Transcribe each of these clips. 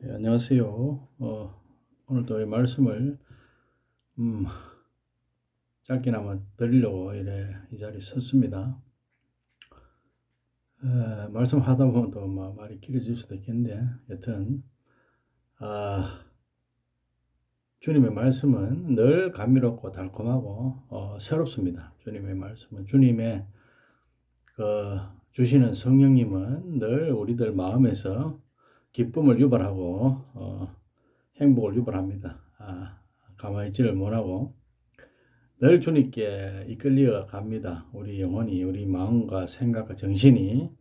네, 안녕하세요. 오늘도 이 말씀을 짧게나마 드리려고 이 자리에 섰습니다. 말씀하다 보면 또 말이 길어질 수도 있겠는데, 여튼 주님의 말씀은 늘 감미롭고 달콤하고 새롭습니다. 주님의 말씀은 주님의 주시는 성령님은 늘 우리들 마음에서 기쁨을 유발하고 행복을 유발합니다. 가만히 있지를 못하고 늘 주님께 이끌려 갑니다. 우리 영혼이, 우리 마음과 생각과 정신이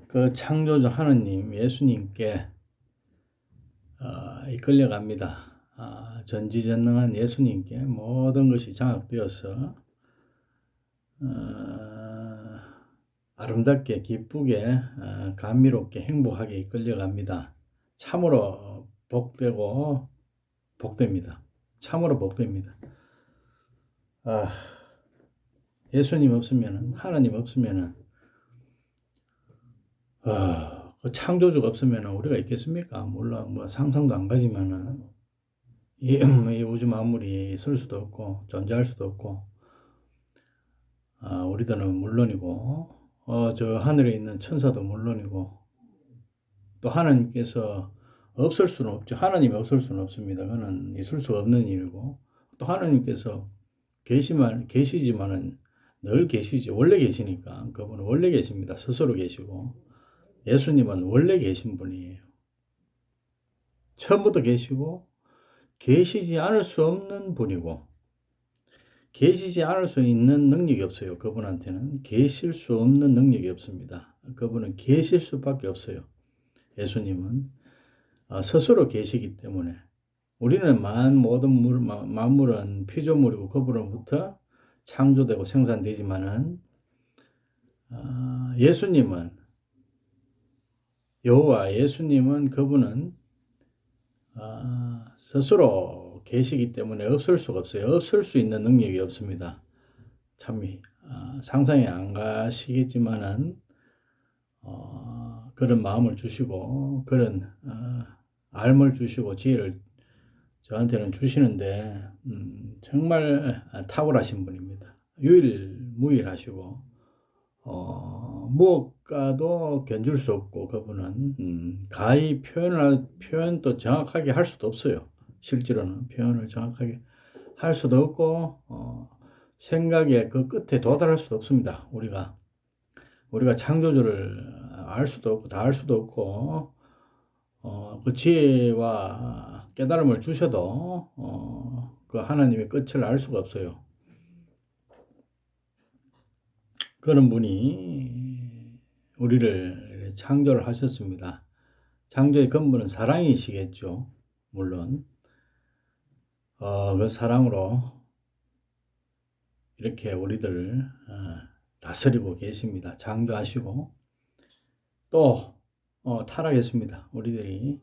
그 창조주 하느님, 예수님께 이끌려 갑니다. 전지전능한 예수님께 모든 것이 장악되어서 아름답게, 기쁘게, 감미롭게, 행복하게 이끌려 갑니다. 참으로 복되고 복됩니다. 참으로 복됩니다. 예수님 없으면은, 하나님 없으면은, 그 창조주가 없으면은 우리가 있겠습니까? 물론 상상도 안 가지만은 이 우주 만물이 있을 수도 없고 존재할 수도 없고, 우리들은 물론이고, 저 하늘에 있는 천사도 물론이고, 또 하나님께서 없을 수는 없죠. 하나님이 없을 수는 없습니다. 그는 있을 수 없는 일이고, 또 하나님께서 계시지만은 늘 계시지. 원래 계시니까. 그분은 원래 계십니다. 스스로 계시고. 예수님은 원래 계신 분이에요. 처음부터 계시고, 계시지 않을 수 없는 분이고, 계시지 않을 수 있는 능력이 없어요. 그분한테는 계실 수 없는 능력이 없습니다. 그분은 계실 수밖에 없어요. 예수님은 스스로 계시기 때문에. 우리는 모든 만물은 피조물이고 그분으로부터 창조되고 생산되지만은, 예수님은, 여호와 예수님은 그분은 스스로 계시기 때문에 없을 수가 없어요. 없을 수 있는 능력이 없습니다. 참 상상이 안 가시겠지만은 그런 마음을 주시고 그런 알을 주시고 지혜를 저한테는 주시는데 정말 탁월하신 분입니다. 유일무이하시고 무엇과도 견줄 수 없고, 그분은 가히 표현도 정확하게 할 수도 없어요. 실제로는 표현을 정확하게 할 수도 없고 생각의 그 끝에 도달할 수도 없습니다. 우리가 창조주를 알 수도 없고 다 알 수도 없고, 그 지혜와 깨달음을 주셔도 그 하나님의 끝을 알 수가 없어요. 그런 분이 우리를 창조를 하셨습니다. 창조의 근본은 사랑이시겠죠. 물론 그 사랑으로 이렇게 우리들을 다스리고 계십니다. 창조하시고 또 타락했습니다. 우리들이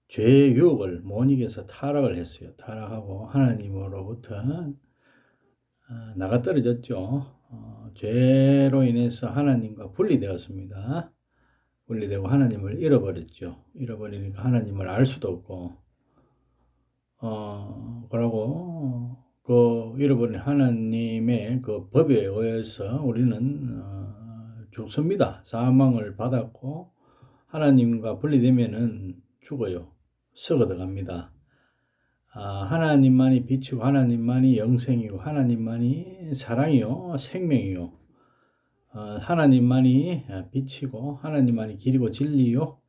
죄의 유혹을 못 이겨서 타락을 했어요. 타락하고 하나님으로부터 나가 떨어졌죠. 죄로 인해서 하나님과 분리되었습니다. 분리되고 하나님을 잃어버렸죠. 잃어버리니까 하나님을 알 수도 없고, 그러고 그 잃어버린 하나님의 그 법에 의해서 우리는 죽습니다. 사망을 받았고 하나님과 분리되면은 죽어요. 썩어 들어갑니다. 하나님만이 빛이고 하나님만이 영생이고 하나님만이 사랑이요 생명이요, 하나님만이 빛이고 하나님만이 길이고 진리요,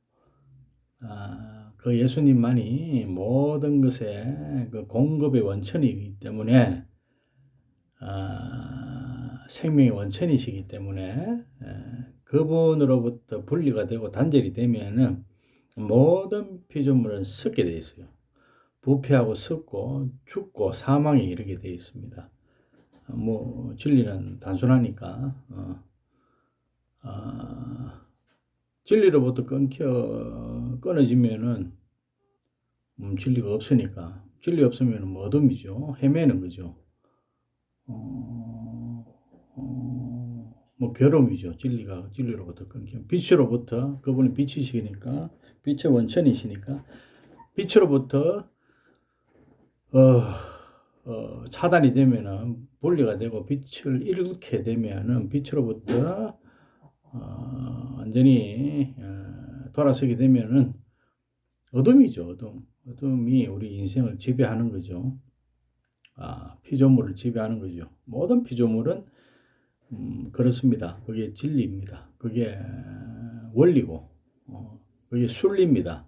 그 예수님만이 모든 것의 그 공급의 원천이기 때문에, 생명의 원천이시기 때문에 그분으로부터 분리가 되고 단절이 되면은 모든 피조물은 썩게 되어 있어요. 부패하고 썩고 죽고 사망에 이르게 되어 있습니다. 진리는 단순하니까 진리로부터 끊어지면은 진리가 없으니까, 진리 없으면 어둠이죠. 헤매는 거죠. 뭐 괴로움이죠. 진리로부터 끊김. 빛으로부터 그분이 빛이시니까 빛의 원천이시니까 빛으로부터 차단이 되면은 분리가 되고 빛을 잃게 되면은 빛으로부터 완전히 돌아서게 되면은 어둠이죠. 어둠이 우리 인생을 지배하는 거죠. 피조물을 지배하는 거죠. 모든 피조물은 그렇습니다. 그게 진리입니다. 그게 원리고, 그게 순리입니다.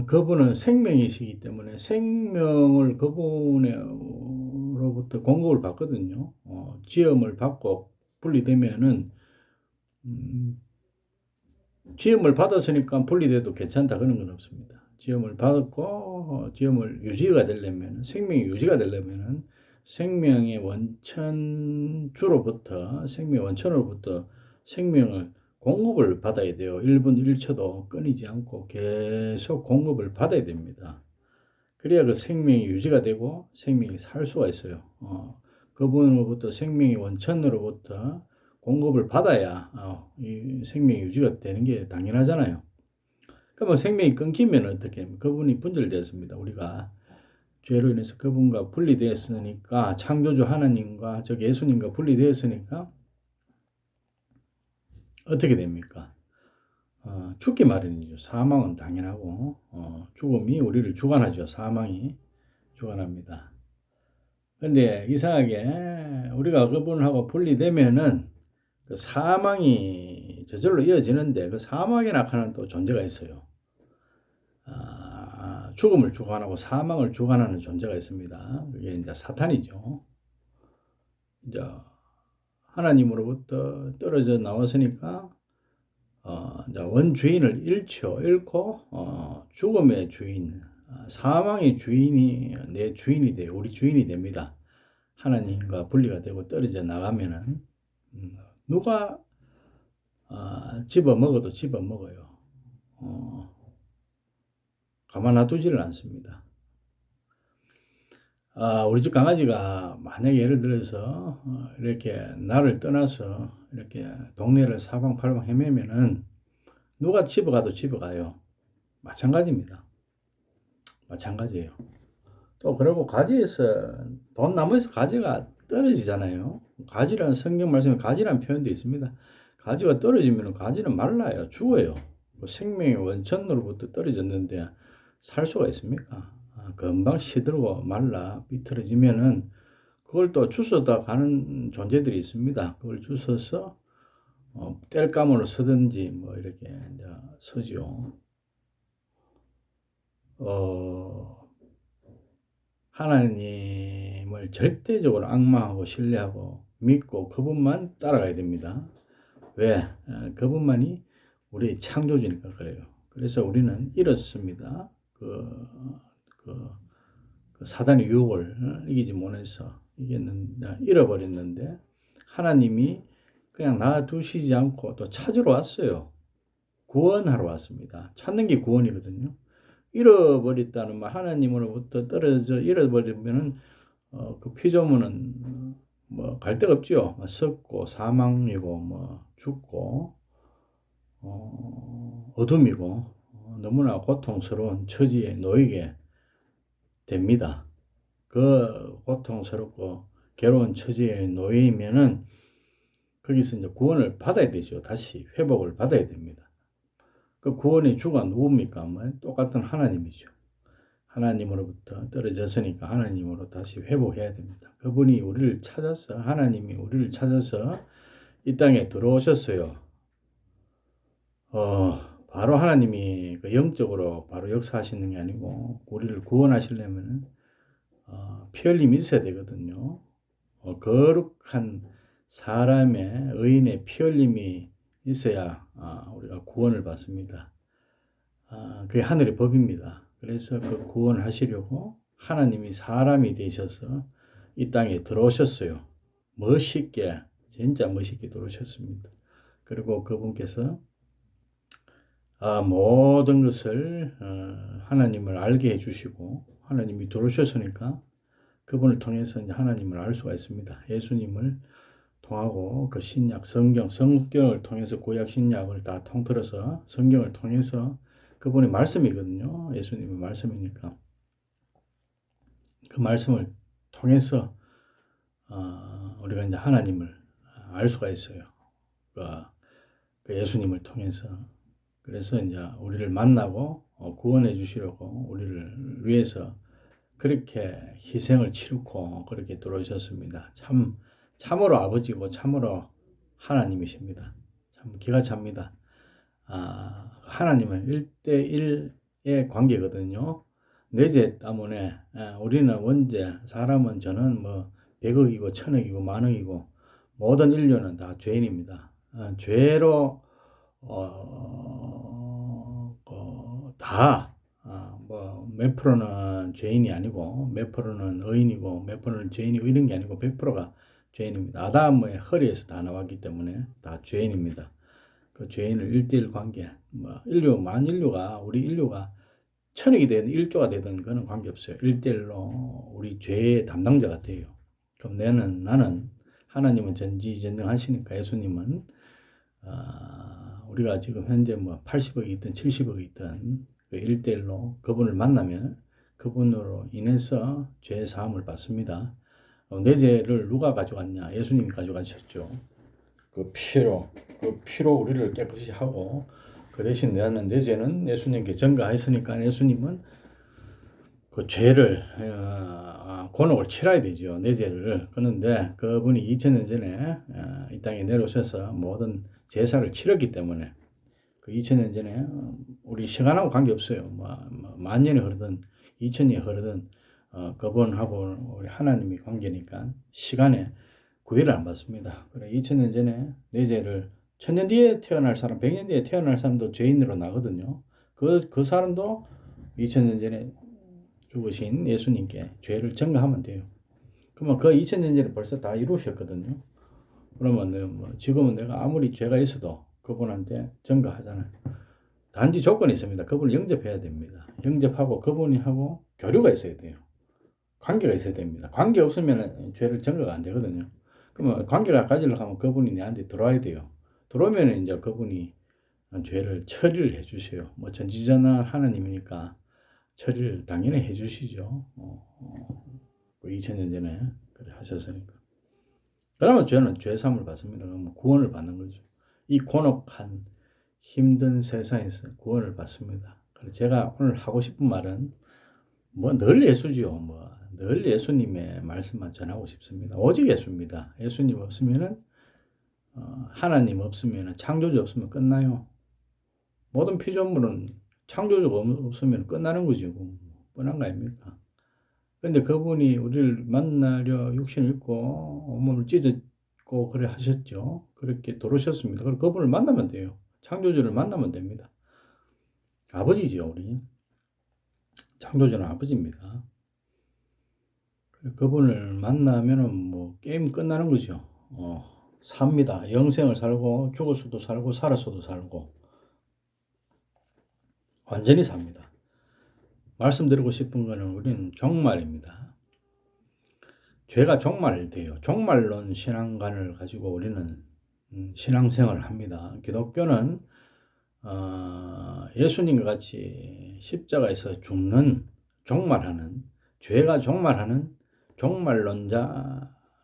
그분은 생명이시기 때문에 생명을 그분으로부터 공급을 받거든요. 지음을 받고 분리되면은, 지음을 받았으니까 분리돼도 괜찮다 그런 건 없습니다. 지음을 받았고, 지음을 유지가 되려면, 생명이 유지가 되려면은 생명의 원천주로부터, 생명의 원천으로부터 생명을 공급을 받아야 돼요. 1분 1초도 끊이지 않고 계속 공급을 받아야 됩니다. 그래야 그 생명이 유지가 되고 생명이 살 수가 있어요. 그분으로부터 생명의 원천으로부터 공급을 받아야 이 생명이 유지가 되는 게 당연하잖아요. 그러면 생명이 끊기면 어떻게 합니까? 그분이 분절되었습니다. 우리가 죄로 인해서 그분과 분리되었으니까 창조주 하나님과 저 예수님과 분리되었으니까 어떻게 됩니까? 죽기 마련이죠. 사망은 당연하고 죽음이 우리를 주관하죠. 사망이 주관합니다. 근데 이상하게 우리가 그분하고 분리되면은 그 사망이 저절로 이어지는데 그 사망에 나타나는 또 존재가 있어요. 죽음을 주관하고 사망을 주관하는 존재가 있습니다. 그게 이제 사탄이죠. 이제 하나님으로부터 떨어져 나왔으니까 이제 원주인을 잃고 죽음의 주인, 사망의 주인이 내 주인이 돼요. 우리 주인이 됩니다. 하나님과 분리가 되고 떨어져 나가면은 누가 집어 먹어도 집어 먹어요. 가만 놔두지를 않습니다. 우리 집 강아지가 만약에 예를 들어서 이렇게 나를 떠나서 이렇게 동네를 사방팔방 헤매면은 누가 집어가도 집어가요. 마찬가지입니다. 마찬가지예요. 또 그리고 가지에서 돈 나무에서 가지가 떨어지잖아요. 가지라는 성경 말씀에 가지라는 표현도 있습니다. 가지가 떨어지면 가지는 말라요. 죽어요. 생명의 원천으로부터 떨어졌는데 살 수가 있습니까? 금방 시들고 말라 비틀어지면은 그걸 또 주워다 가는 존재들이 있습니다. 그걸 주워서 땔감으로 쓰든지 뭐 이렇게 이제 쓰죠. 하나님을 절대적으로 악망하고 신뢰하고 믿고 그분만 따라가야 됩니다. 왜? 그분만이 우리 창조주니까 그래요. 그래서 우리는 잃었습니다. 그 사단의 유혹을 이기지 못해서 잃어버렸는데 하나님이 그냥 놔두시지 않고 또 찾으러 왔어요. 구원하러 왔습니다. 찾는 게 구원이거든요. 잃어버렸다는 말, 하나님으로부터 떨어져 잃어버리면은 그 피조물은 뭐 갈 데가 없죠. 썩고 사망이고 뭐 죽고 어둠이고 너무나 고통스러운 처지에 놓이게 됩니다. 그 고통스럽고 괴로운 처지에 놓이면은 거기서 이제 구원을 받아야 되죠. 다시 회복을 받아야 됩니다. 그 구원의 주가 누굽니까? 뭐 똑같은 하나님이죠. 하나님으로부터 떨어졌으니까 하나님으로 다시 회복해야 됩니다. 그분이 우리를 찾아서 하나님이 우리를 찾아서 이 땅에 들어오셨어요. 바로 하나님이 그 영적으로 바로 역사하시는 게 아니고 우리를 구원하시려면 피 흘림이 있어야 되거든요. 거룩한 사람의 의인의 피 흘림이 있어야 우리가 구원을 받습니다. 그게 하늘의 법입니다. 그래서 그 구원을 하시려고 하나님이 사람이 되셔서 이 땅에 들어오셨어요. 멋있게, 진짜 멋있게 들어오셨습니다. 그리고 그분께서 모든 것을 하나님을 알게 해주시고 하나님이 들어오셨으니까 그분을 통해서 이제 하나님을 알 수가 있습니다. 예수님을 통하고 그 신약 성경을 통해서 구약 신약을 다 통틀어서 성경을 통해서 그분의 말씀이거든요. 예수님의 말씀이니까 그 말씀을 통해서 우리가 이제 하나님을 알 수가 있어요. 그 예수님을 통해서. 그래서 이제 우리를 만나고 구원해 주시려고 우리를 위해서 그렇게 희생을 치르고 그렇게 들어오셨습니다. 참으로 아버지고 참으로 하나님이십니다. 참 기가 찹니다. 하나님은 1대1의 관계거든요. 내재 때문에 우리는 원죄, 사람은 저는 뭐 100억이고 1000억이고 만억이고 모든 인류는 다 죄인입니다. 죄로 다 뭐 몇 프로는 죄인이 아니고 몇 프로는 의인이고 몇 프로는 죄인이고 이런 게 아니고 100%가 죄인입니다. 아담의 허리에서 다 나왔기 때문에 다 죄인입니다. 그 죄인을 1대1 관계, 뭐 인류가 우리 인류가 1000억이 되든 1조가 되든 그는 관계없어요. 1대1로 우리 죄의 담당자가 돼요. 그럼 나는 하나님은 전지전능하시니까 예수님은 우리가 지금 현재 뭐 80억이 있든 70억이 있든 그 1대1로 그분을 만나면 그분으로 인해서 죄 사함을 받습니다. 내 죄를 누가 가져갔냐? 예수님이 가져가셨죠. 그 피로 우리를 깨끗이 하고 그 대신 내 죄는 예수님께 전가했으니까 예수님은 그 죄를 곤혹을 치러야 되죠. 내 죄를. 그런데 그분이 2000년 전에 이 땅에 내려오셔서 모든 제사를 치렀기 때문에 그 2000년 전에 우리 시간하고 관계없어요. 뭐 만년이 흐르든 2000년이 흐르든 그분하고 우리 하나님이 관계니까 시간에 구애를 안 받습니다. 그래 2000년 전에 내 죄를 1000년 뒤에 태어날 사람, 100년 뒤에 태어날 사람도 죄인으로 나거든요. 그 사람도 2000년 전에 죽으신 예수님께 죄를 전가하면 돼요. 그러면 그 2000년 전에 벌써 다 이루셨거든요. 그러면 뭐 지금은 내가 아무리 죄가 있어도 그분한테 전가하잖아요. 단지 조건이 있습니다. 그분을 영접해야 됩니다. 영접하고 그분이 하고 교류가 있어야 돼요. 관계가 있어야 됩니다. 관계 없으면 죄를 전가가 안 되거든요. 그러면 관계가 가지려고 하면 그분이 내한테 들어와야 돼요. 들어오면 이제 그분이 죄를 처리를 해 주세요. 뭐 전지전능한 하나님이니까 처리를 당연히 해 주시죠. 2000년 전에 그래 하셨으니까. 그러면 죄는 죄사함을 받습니다. 그러면 구원을 받는 거죠. 이 곤혹한 힘든 세상에서 구원을 받습니다. 그래서 제가 오늘 하고 싶은 말은 뭐 늘 예수지요. 뭐 늘 예수님의 말씀만 전하고 싶습니다. 오직 예수입니다. 예수님 없으면은 하나님 없으면은 창조주 없으면 끝나요. 모든 피조물은 창조주가 없으면 끝나는 거지. 뻔한 거 아닙니까? 근데 그분이 우리를 만나려 육신을 입고 온몸을 찢었고 그래 하셨죠. 그렇게 도우셨습니다. 그럼 그분을 만나면 돼요. 창조주를 만나면 됩니다. 아버지지요, 우리. 창조주는 아버지입니다. 그분을 만나면은 뭐 게임 끝나는 거죠. 삽니다. 영생을 살고 죽었어도 살고 살았어도 살고 완전히 삽니다. 말씀드리고 싶은 거는 우리는 종말입니다. 죄가 종말돼요. 종말론 신앙관을 가지고 우리는 신앙생활을 합니다. 기독교는 예수님과 같이 십자가에서 죽는 종말하는 죄가 종말하는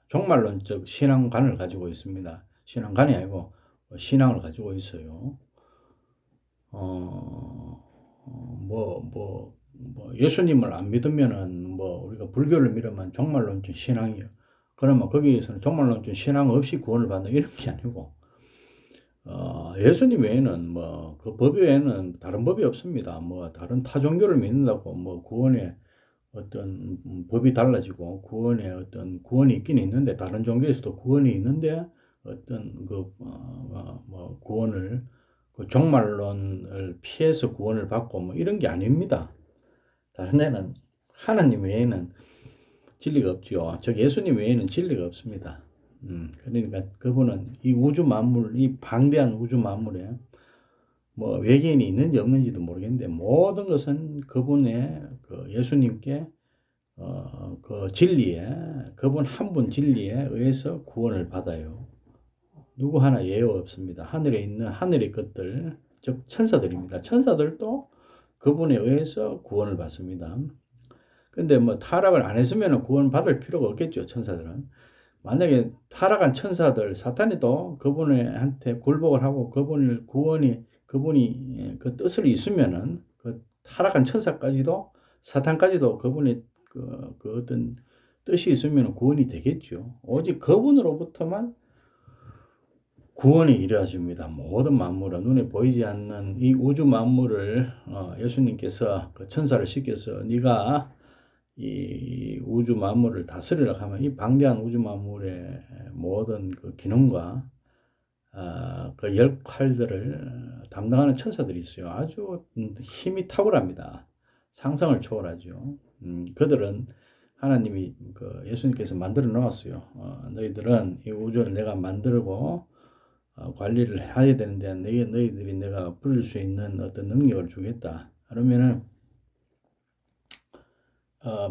종말론적 신앙관을 가지고 있습니다. 신앙관이 아니고 신앙을 가지고 있어요. 예수님을 안 믿으면은 우리가 불교를 믿으면 종말론적 신앙이요. 그러면 거기에서는 종말론적 신앙 없이 구원을 받는 이런 게 아니고 예수님 외에는 그 법 외에는 다른 법이 없습니다. 다른 타 종교를 믿는다고 구원의 어떤 법이 달라지고 구원의 어떤 구원이 있긴 있는데 다른 종교에서도 구원이 있는데 어떤 구원을 그 종말론을 피해서 구원을 받고 이런 게 아닙니다. 다른 데는 하나님 외에는 진리가 없죠. 즉 예수님 외에는 진리가 없습니다. 그러니까 그분은 이 우주 만물, 이 방대한 우주 만물에 외계인이 있는지 없는지도 모르겠는데 모든 것은 그분의 그 예수님께 그 진리에 그분 한 분 진리에 의해서 구원을 받아요. 누구 하나 예외 없습니다. 하늘에 있는 하늘의 것들, 즉 천사들입니다. 천사들도 그분에 의해서 구원을 받습니다. 근데 뭐 타락을 안 했으면 구원 받을 필요가 없겠죠, 천사들은. 만약에 타락한 천사들, 사탄이 또 그분한테 굴복을 하고 그분이 그 뜻을 있으면은 그 타락한 천사까지도, 사탄까지도 그분의 그 어떤 뜻이 있으면 구원이 되겠죠. 오직 그분으로부터만 구원이 이루어집니다. 모든 만물은 눈에 보이지 않는 이 우주 만물을 예수님께서 그 천사를 시켜서 네가 이 우주 만물을 다스리라 하면 이 방대한 우주 만물의 모든 그 기능과 그 역할들을 담당하는 천사들이 있어요. 아주 힘이 탁월합니다. 상상을 초월하죠. 그들은 하나님이 그 예수님께서 만들어 놓았어요. 너희들은 이 우주를 내가 만들고 관리를 해야 되는데 너희들이 내가 부릴 수 있는 어떤 능력을 주겠다. 그러면은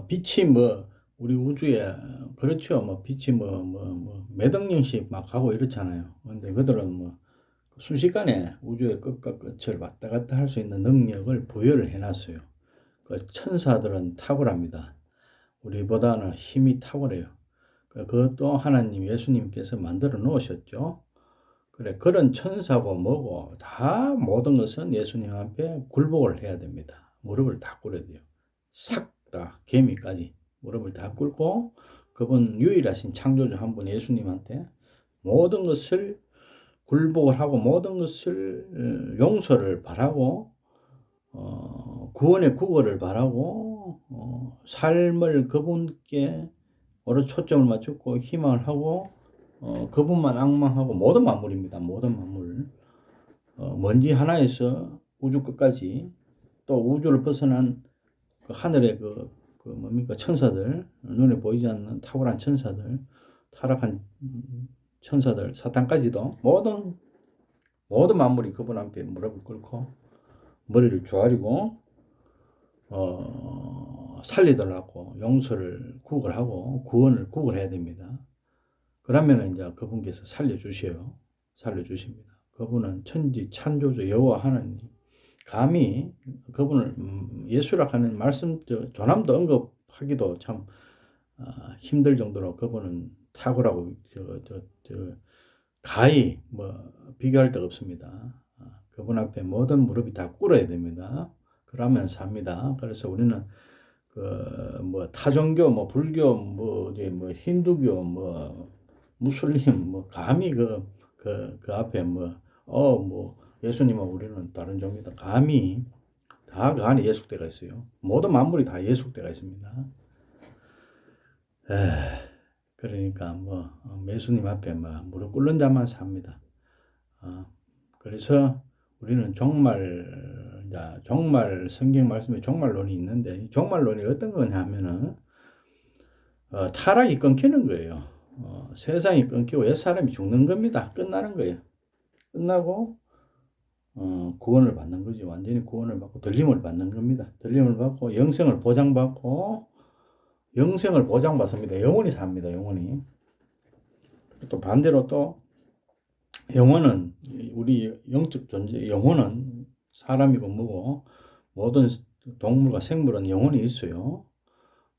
빛이 뭐 우리 우주에 그렇죠. 뭐 빛이 몇 억 년씩 막 가고 이렇잖아요. 근데 그들은 뭐 순식간에 우주의 끝과 끝을 왔다 갔다 할 수 있는 능력을 부여를 해놨어요. 그 천사들은 탁월합니다. 우리보다는 힘이 탁월해요. 그것도 하나님 예수님께서 만들어 놓으셨죠. 그래, 그런 천사고 뭐고 다 모든 것은 예수님 앞에 굴복을 해야 됩니다. 무릎을 다 꿇어야 돼요. 싹 다 개미까지 무릎을 다 꿇고 그분 유일하신 창조주 한 분 예수님한테 모든 것을 굴복을 하고 모든 것을 용서를 바라고 구원의 구걸을 바라고 삶을 그분께 오롯이 초점을 맞추고 희망을 하고 그분만 앙망하고 모든 만물입니다. 모든 만물. 먼지 하나에서 우주 끝까지 또 우주를 벗어난 그 하늘의 그 뭡니까 천사들, 눈에 보이지 않는 탁월한 천사들, 타락한 천사들, 사탄까지도 모든 만물이 그분 앞에 무릎을 꿇고 머리를 조아리고 살리더라고 용서를 구걸하고 구원을 구걸해야 됩니다. 그러면 이제 그분께서 살려주십니다. 그분은 천지 창조주 여호와 하나님. 감히 그분을 예수라 하는 말씀 조남도 언급하기도 참 힘들 정도로 그분은 탁월하고 가히 뭐 비교할 데가 없습니다. 그분 앞에 모든 무릎이 다 꿇어야 됩니다. 그러면 삽니다. 그래서 우리는 그 뭐 타종교, 뭐 불교, 뭐 힌두교, 뭐 무슬림, 뭐 감히 그 앞에 뭐 예수님은 우리는 다른 종교다. 감히 다 그 안에 예속대가 있어요. 모든 만물이 다 예속대가 있습니다. 그러니까 예수님 앞에 무릎 꿇는 자만 삽니다. 그래서 우리는 정말 성경 말씀에 종말론이 있는데 종말론이 어떤 거냐면은 타락이 끊기는 거예요. 세상이 끊기고 옛사람이 죽는 겁니다. 끝나는 거예요. 끝나고 구원을 받는 거지. 완전히 구원을 받고 들림을 받는 겁니다. 들림을 받고 영생을 보장받고 영생을 보장받습니다. 영원히 삽니다. 영원히. 또 반대로 또 영혼은 우리 영적 존재, 영혼은 사람이고 뭐고 모든 동물과 생물은 영혼이 있어요.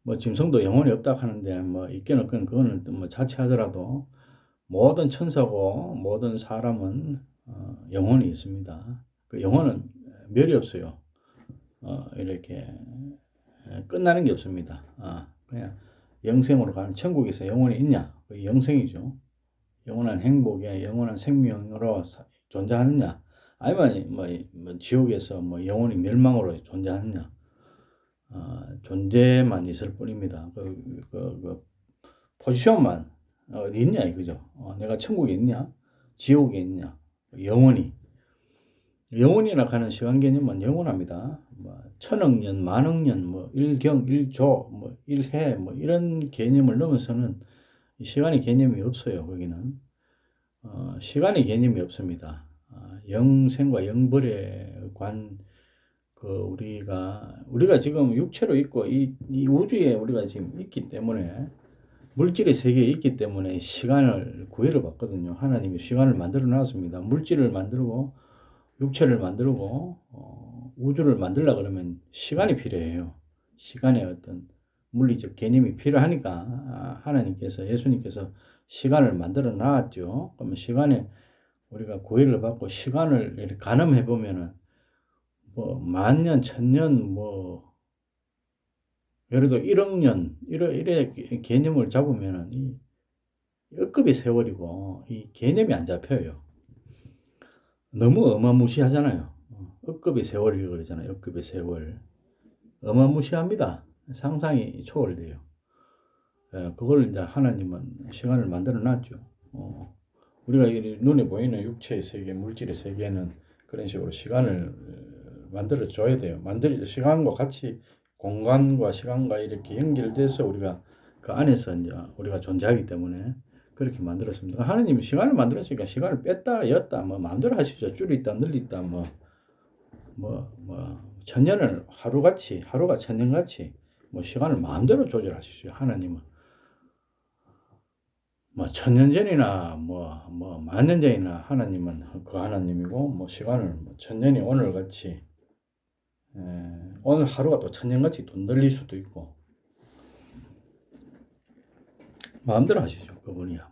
뭐 짐승도 영혼이 없다 하는데 뭐 있긴 없긴 그거는 뭐 자체하더라도 모든 천사고 모든 사람은 영혼이 있습니다. 그 영혼은 멸이 없어요. 이렇게 끝나는 게 없습니다. 그냥 영생으로 가는 천국에서 영혼이 있냐? 그 영생이죠. 영원한 행복에 영원한 생명으로 존재하느냐? 아니면 뭐 지옥에서 뭐 영원히 멸망으로 존재하느냐? 존재만 있을 뿐입니다. 포지션만 어디 있냐 이거죠. 내가 천국에 있냐, 지옥에 있냐, 영원이라 하는 시간 개념은 영원합니다. 뭐 천억 년, 만억 년, 뭐 일경, 일조, 뭐 일해, 뭐 이런 개념을 넘어서는 시간의 개념이 없어요. 거기는 시간의 개념이 없습니다. 영생과 영벌의 우리가 지금 육체로 있고 이 우주에 우리가 지금 있기 때문에 물질의 세계에 있기 때문에 시간을 구애를 받거든요. 하나님이 시간을 만들어 놨습니다. 물질을 만들고 육체를 만들고 우주를 만들려 그러면 시간이 필요해요. 시간의 어떤 물리적 개념이 필요하니까 하나님께서 예수님께서 시간을 만들어 놨죠. 그러면 시간에 우리가 구애를 받고 시간을 이렇게 가늠해 보면은 뭐 만년, 천년, 뭐 예를 들어 1억 년 이래 개념을 잡으면은 이 억급의 세월이고 이 개념이 안 잡혀요. 너무 어마무시하잖아요. 억급의 세월이라고 그러잖아요. 억급의 세월. 어마무시합니다. 상상이 초월돼요. 그걸 이제 하나님은 시간을 만들어 놨죠. 우리가 눈에 보이는 육체의 세계, 물질의 세계는 그런 식으로 시간을 만들어 줘야 돼요. 시간과 같이 공간과 시간과 이렇게 연결돼서 우리가 그 안에서 이제 우리가 존재하기 때문에 그렇게 만들었습니다. 하나님이 시간을 만들었으니까 시간을 뺐다, 였다, 뭐 마음대로 하시죠. 줄이다, 늘리다, 천년을 하루같이, 하루가 천년같이 뭐 시간을 마음대로 조절하시죠. 하나님은. 뭐 천년 전이나 만년 전이나 하나님은 그 하나님이고 뭐 시간을 뭐 천년이 오늘같이 오늘 하루가 또 천년같이 또 늘릴 수도 있고 마음대로 하시죠. 그분이야.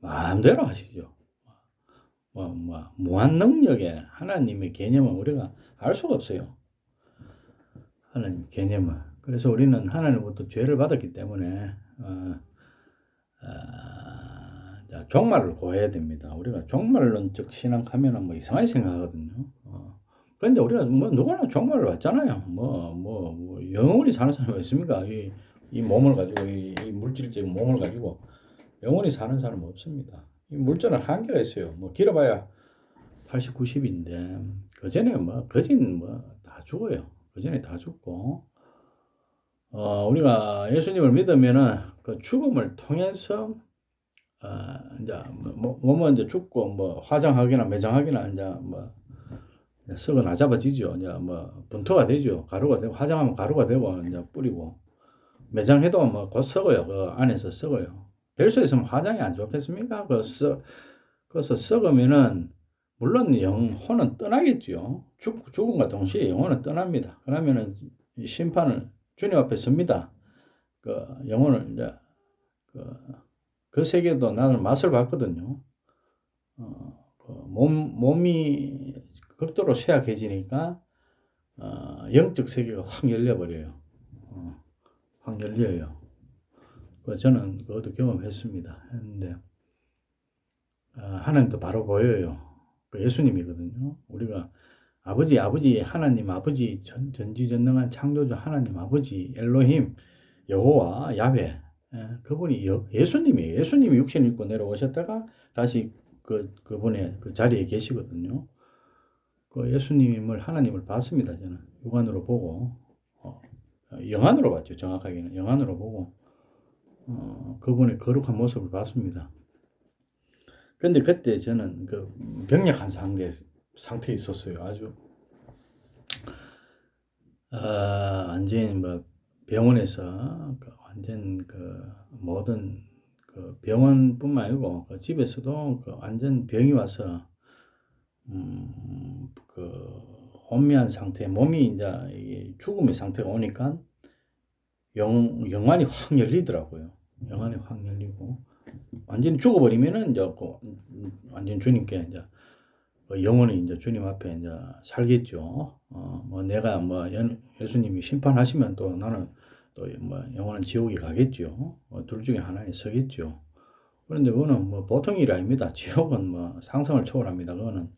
마음대로 하시죠. 무한 능력의 하나님의 개념은 우리가 알 수가 없어요. 하나님 개념은. 그래서 우리는 하나님부터 죄를 받았기 때문에 종말을 구해야 됩니다. 우리가 종말론적 신앙하면은 뭐 이상하게 생각하거든요. 그런데 우리가 뭐 누구나 종말을 받잖아요. 영원히 사는 사람이 있습니까? 이 몸을 가지고 이 물질적 몸을 가지고 영원히 사는 사람은 없습니다. 이 물질은 한계가 있어요. 뭐 길어봐야 80, 90인데 그 전에 거진 다 죽어요. 그 전에 다 죽고 우리가 예수님을 믿으면은 그 죽음을 통해서 이제 몸은 이제 죽고 화장하기나 매장하기나 이제 썩어 나잡아지죠. 이제 분토가 되죠. 가루가 되고 화장하면 가루가 되고 이제 뿌리고 매장해도 곧 썩어요. 그 안에서 썩어요. 될 수 있으면 화장이 안 좋겠습니까? 그래서 썩으면은 물론 영혼은 떠나겠죠. 죽음과 동시에 영혼은 떠납니다. 그러면은 심판을 주님 앞에 섭니다. 그 영혼을 이제 그 세계도 나는 맛을 봤거든요. 몸이 극도로 쇠약해지니까 영적 세계가 확 열려버려요. 확 열려요. 저는 그것도 경험했습니다. 했는데 하나님도 바로 보여요. 예수님이거든요. 우리가 아버지 하나님 아버지 전지전능한 창조주 하나님 아버지 엘로힘 여호와 야훼 그분이 예수님이에요. 예수님이 육신을 입고 내려오셨다가 다시 그분의 그 자리에 계시거든요. 그 예수님을 하나님을 봤습니다. 저는 육안으로 보고 영안으로 봤죠. 정확하게는 영안으로 보고 그분의 거룩한 모습을 봤습니다. 그런데 그때 저는 그 병약한 상태에 있었어요. 아주 완전 병원에서 완전 모든 병원뿐만 아니고 집에서도 완전 병이 와서 혼미한 상태, 몸이 이제 죽음의 상태가 오니까 영안이 확 열리더라고요. 영안이 확 열리고 완전히 죽어버리면은 이제 완전 주님께 이제 영원히 이제 주님 앞에 이제 살겠죠. 내가 예수님이 심판하시면 또 나는 또 영원한 지옥에 가겠죠. 둘 중에 하나에 서겠죠. 그런데 그거는 보통 일이 아닙니다. 지옥은 상상을 초월합니다. 그거는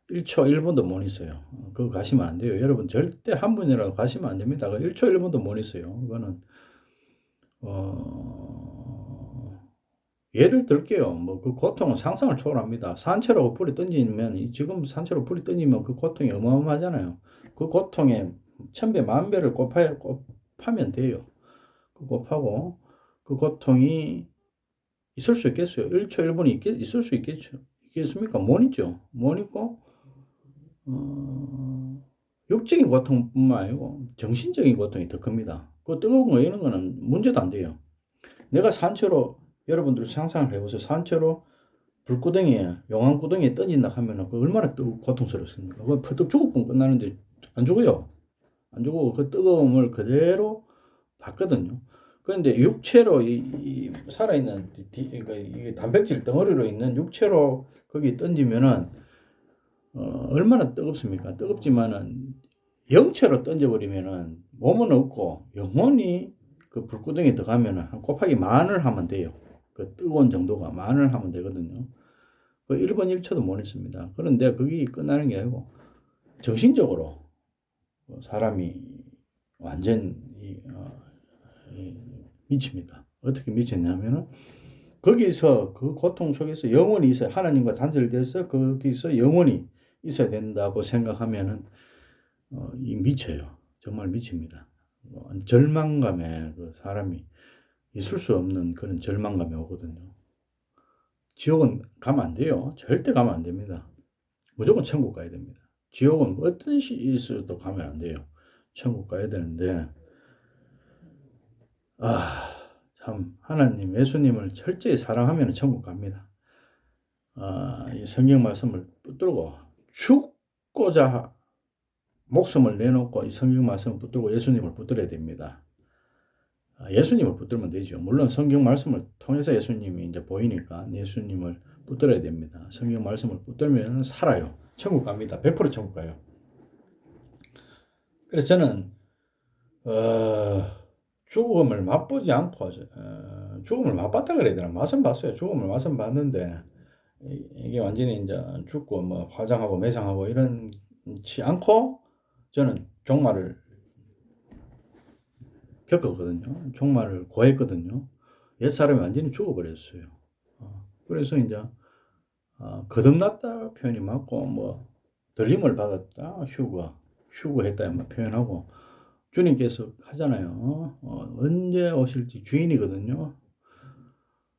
1초 1분도 못 있어요. 그거 가시면 안 돼요. 여러분 절대 한 분이라도 가시면 안 됩니다. 1초 1분도 못 있어요. 그거는 예를 들게요. 그 고통은 상상을 초월합니다. 산채로 불이 던지면, 지금 산채로 불이 던지면 그 고통이 어마어마하잖아요. 그 고통에 천배, 만배를 곱하면 돼요. 곱하고, 그 고통이 있을 수 있겠어요? 1초 1분이 있을 수 있겠습니까? 못 있죠. 못 있고, 육적인 고통뿐만 아니고, 정신적인 고통이 더 큽니다. 그 뜨거운 거 이런 거는 문제도 안 돼요. 내가 산채로 여러분들 상상을 해보세요. 산채로 불구덩이에 용암구덩이에 던진다 하면은 그 얼마나 고통스럽습니까? 그거 퍼뜩 죽을 뻔 끝나는데 안 죽어요. 안 죽고 그 뜨거움을 그대로 받거든요. 그런데 육체로 이 살아있는 그러니까 이게 단백질 덩어리로 있는 육체로 거기 던지면은 얼마나 뜨겁습니까? 뜨겁지만은 영체로 던져버리면은 몸은 없고 영혼이 그 불구덩이에 들어가면은 한 곱하기 만을 하면 돼요. 그 뜨거운 정도가 만을 하면 되거든요. 그 1번 1초도 못 했습니다. 그런데 그게 끝나는 게 아니고 정신적으로 사람이 완전 미칩니다. 어떻게 미쳤냐면은 거기서 그 고통 속에서 영원히 있어요. 하나님과 단절돼서 거기서 영원히 있어야 된다고 생각하면은 이 미쳐요. 정말 미칩니다. 절망감에 그 사람이 있을 수 없는 그런 절망감이 오거든요. 지옥은 가면 안 돼요. 절대 가면 안 됩니다. 무조건 천국 가야 됩니다. 지옥은 어떤 시에서도 가면 안 돼요. 천국 가야 되는데 참 하나님 예수님을 철저히 사랑하면 천국 갑니다. 이 성경 말씀을 붙들고 죽고자 목숨을 내놓고 이 성경 말씀을 붙들고 예수님을 붙들어야 됩니다. 예수님을 붙들면 되죠. 물론 성경 말씀을 통해서 예수님이 이제 보이니까 예수님을 붙들어야 됩니다. 성경 말씀을 붙들면 살아요. 천국 갑니다. 100% 천국 가요. 그래서 저는 죽음을 맛보지 않고 죽음을 맛봤다 그래야 되나? 맛은 봤어요. 죽음을 맛은 봤는데 이게 완전히 이제 죽고 뭐 화장하고 매상하고 이런지 않고 저는 종말을 겪었거든요. 종말을 고했거든요. 옛사람이 완전히 죽어버렸어요. 그래서 이제 거듭났다 표현이 맞고 뭐 들림을 받았다 휴거했다 표현하고 주님께서 하잖아요. 언제 오실지 주인이거든요.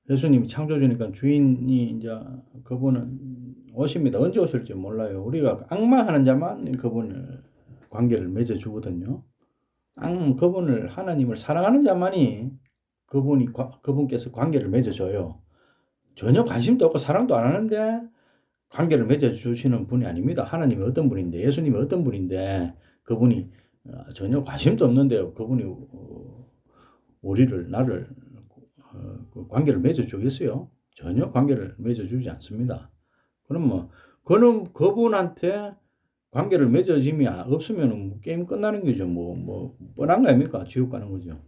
예수님이 창조주니까 주인이 이제 그분은 오십니다. 언제 오실지 몰라요. 우리가 악마하는 자만 그분을 관계를 맺어주거든요. 그분을 하나님을 사랑하는 자만이 그분께서 관계를 맺어줘요. 전혀 관심도 없고 사랑도 안 하는데 관계를 맺어주시는 분이 아닙니다. 하나님이 어떤 분인데 예수님이 어떤 분인데 그분이 전혀 관심도 없는데 그분이 나를 그 관계를 맺어주겠어요? 전혀 관계를 맺어주지 않습니다. 그럼 뭐 그분한테 관계를 맺어짐이 없으면 게임 끝나는 거죠. 뭐 뻔한 거 아닙니까? 지옥 가는 거죠.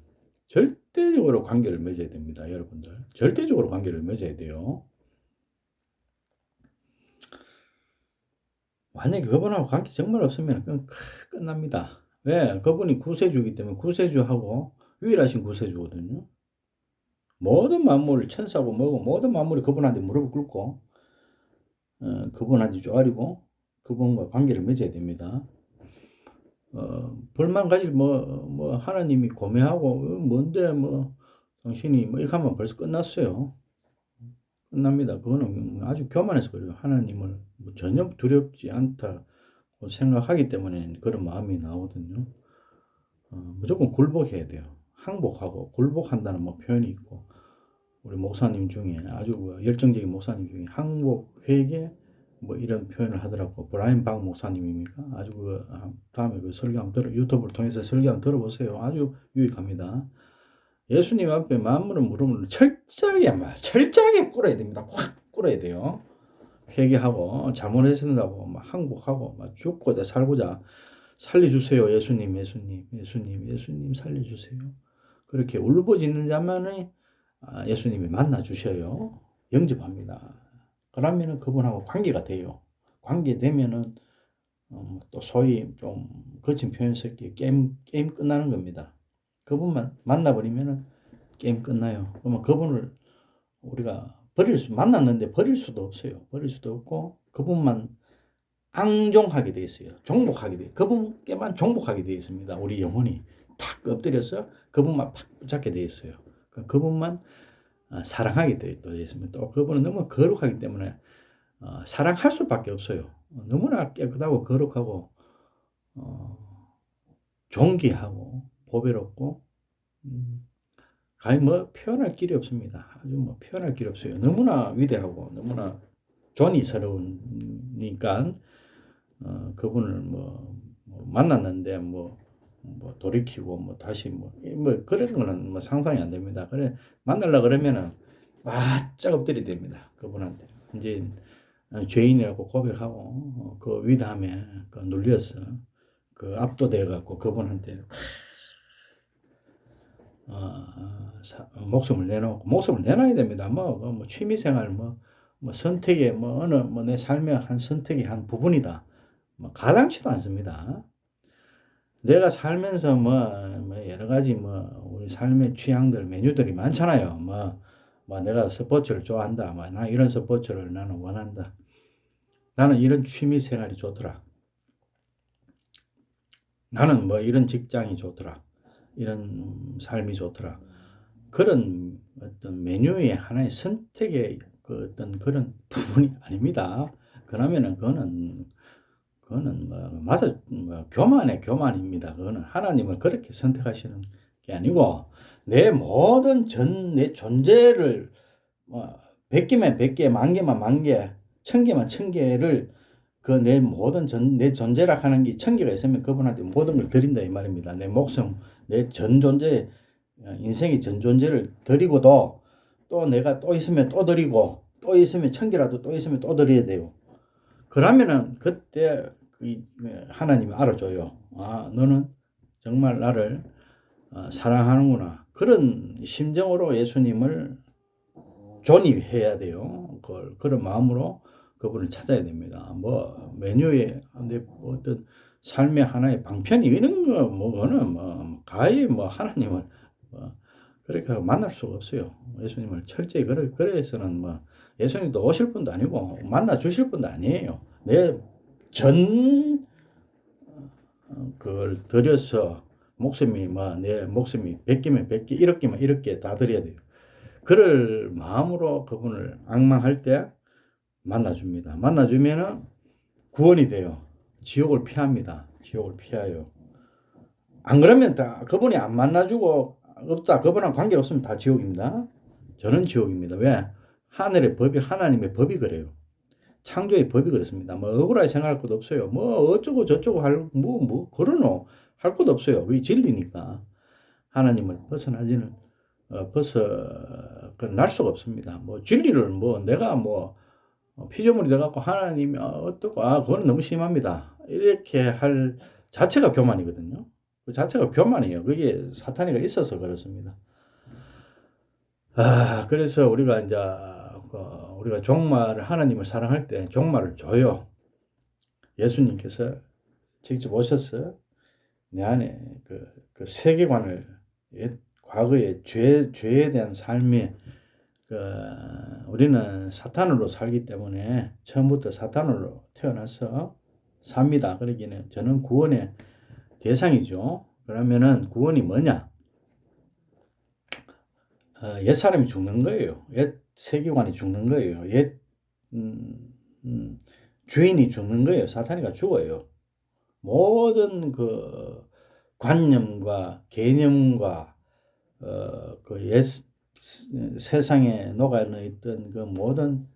절대적으로 관계를 맺어야 됩니다, 여러분들. 절대적으로 관계를 맺어야 돼요. 만약에 그분하고 관계 정말 없으면 그냥 끝납니다. 왜? 그분이 구세주이기 때문에 구세주하고 유일하신 구세주거든요. 모든 만물을 천사고 뭐고 모든 만물이 그분한테 무릎을 꿇고 그분한테 쪼아리고 그분과 관계를 맺어야 됩니다. 불만 가질 뭐 하나님이 고매하고 뭔데 뭐 당신이 뭐 이렇게 하면 벌써 끝났어요. 끝납니다. 그거는 아주 교만해서 그래요. 하나님을 뭐 전혀 두렵지 않다고 생각하기 때문에 그런 마음이 나오거든요. 무조건 굴복해야 돼요. 항복하고 굴복한다는 뭐 표현이 있고 우리 목사님 중에 아주 열정적인 목사님 중에 항복 회개 뭐 이런 표현을 하더라고. 브라이언 박 목사님입니까? 아주 다음에 그 설교 한번 유튜브를 통해서 설교 한번 들어보세요. 아주 유익합니다. 예수님 앞에 만물은 무릎을 철저하게 꿇어야 됩니다. 확 꿇어야 돼요. 회개하고 잘못했다고 막 항복하고 막 죽고자 살고자 살려주세요. 예수님 살려주세요. 그렇게 울부짖는 자만이 예수님이 만나주셔요. 영접합니다. 그러면은 그분하고 관계가 돼요. 관계되면은 또 소위 좀 거친 표현 섞기 게임 끝나는 겁니다. 그분만 만나버리면은 게임 끝나요. 그러면 그분을 우리가 만났는데 버릴 수도 없어요. 버릴 수도 없고 그분만 앙종하게 돼 있어요. 그분께만 종복하게 돼 있습니다. 우리 영혼이 탁 엎드려서 그분만 팍 붙잡게 돼 있어요. 그분만 사랑하게 되어 있습니다. 또 그분은 너무 거룩하기 때문에 사랑할 수밖에 없어요. 너무나 깨끗하고 거룩하고 존귀하고 보배롭고 가히 뭐 표현할 길이 없습니다. 아주 뭐 표현할 길이 없어요. 너무나 위대하고 너무나 존이스러우니까 그분을 뭐 만났는데 뭐 돌이키고 뭐 다시 뭐 그런 거는 뭐 상상이 안 됩니다. 그래 만나려 그러면은 바짝 엎드려야 됩니다. 그분한테 이제 죄인이라고 고백하고 그 위대함에 눌려서 그 압도돼 갖고 그분한테 목숨을 내놓고 목숨을 내놔야 됩니다. 뭐 취미생활 뭐 선택의 뭐 어느 뭐 내 삶의 한 선택의 한 부분이다. 뭐 가당치도 않습니다. 내가 살면서 뭐 여러 가지 뭐 우리 삶의 취향들 메뉴들이 많잖아요. 뭐 내가 스포츠를 좋아한다. 뭐 나 이런 스포츠를 나는 원한다. 나는 이런 취미 생활이 좋더라. 나는 뭐 이런 직장이 좋더라. 이런 삶이 좋더라. 그런 어떤 메뉴의 하나의 선택의 그 어떤 그런 부분이 아닙니다. 그러면은 그거는 뭐 맞아 뭐 교만의 교만입니다. 그거는 하나님을 그렇게 선택하시는 게 아니고 내 존재를 뭐 100개면 100개, 만 개만 만 개, 1000개만 1000개를 그 내 존재라 하는 게 1000개가 있으면 그분한테 모든 걸 드린다 이 말입니다. 내 목숨, 내 전 존재, 인생의 전 존재를 드리고도 또 내가 또 있으면 또 드리고 또 있으면 1000개라도 또 있으면 또 드려야 돼요. 그러면은 그때 하나님이 알아줘요. 아, 너는 정말 나를 사랑하는구나. 그런 심정으로 예수님을 존입해야 돼요. 그런 마음으로 그분을 찾아야 됩니다. 뭐 메뉴에 어떤 삶의 하나의 방편이 이런 거 뭐거는 뭐 가히 뭐 하나님을 그렇게 만날 수가 없어요. 예수님을 철저히 그래서는 뭐 예수님도 오실 분도 아니고 만나 주실 분도 아니에요. 내 전 그걸 들여서 내 목숨이 100개면 100개, 1억 개면 1억 개 다 드려야 돼요. 그럴 마음으로 그분을 악망할 때 만나줍니다. 만나주면은 구원이 돼요. 지옥을 피합니다. 지옥을 피하여. 안 그러면 다 그분이 안 만나주고 없다. 그분랑 관계 없으면 다 지옥입니다. 저는 지옥입니다. 왜? 하늘의 법이 하나님의 법이 그래요. 창조의 법이 그렇습니다. 뭐 억울하게 생각할 것도 없어요. 뭐 어쩌고 저쩌고 그러노 할 것도 없어요. 왜 진리니까 하나님을 벗어날 수가 없습니다. 뭐 진리를 뭐 내가 뭐 피조물이 돼갖고 하나님이 어떻고 그거는 너무 심합니다. 이렇게 할 자체가 교만이거든요. 그 자체가 교만이에요. 그게 사탄이가 있어서 그렇습니다. 그래서 우리가 이제 우리가 종말을 하나님을 사랑할 때 종말을 줘요. 예수님께서 직접 오셔서 내 안에 그 세계관을 과거의 죄에 대한 삶의 우리는 사탄으로 살기 때문에 처음부터 사탄으로 태어나서 삽니다. 그러기는 저는 구원의 대상이죠. 그러면은 구원이 뭐냐? 옛사람이 죽는 거예요. 옛 세계관이 죽는 거예요. 옛 주인이 죽는 거예요. 사탄이가 죽어요. 모든 그 관념과 개념과 그 세상에 녹아있던 그 모든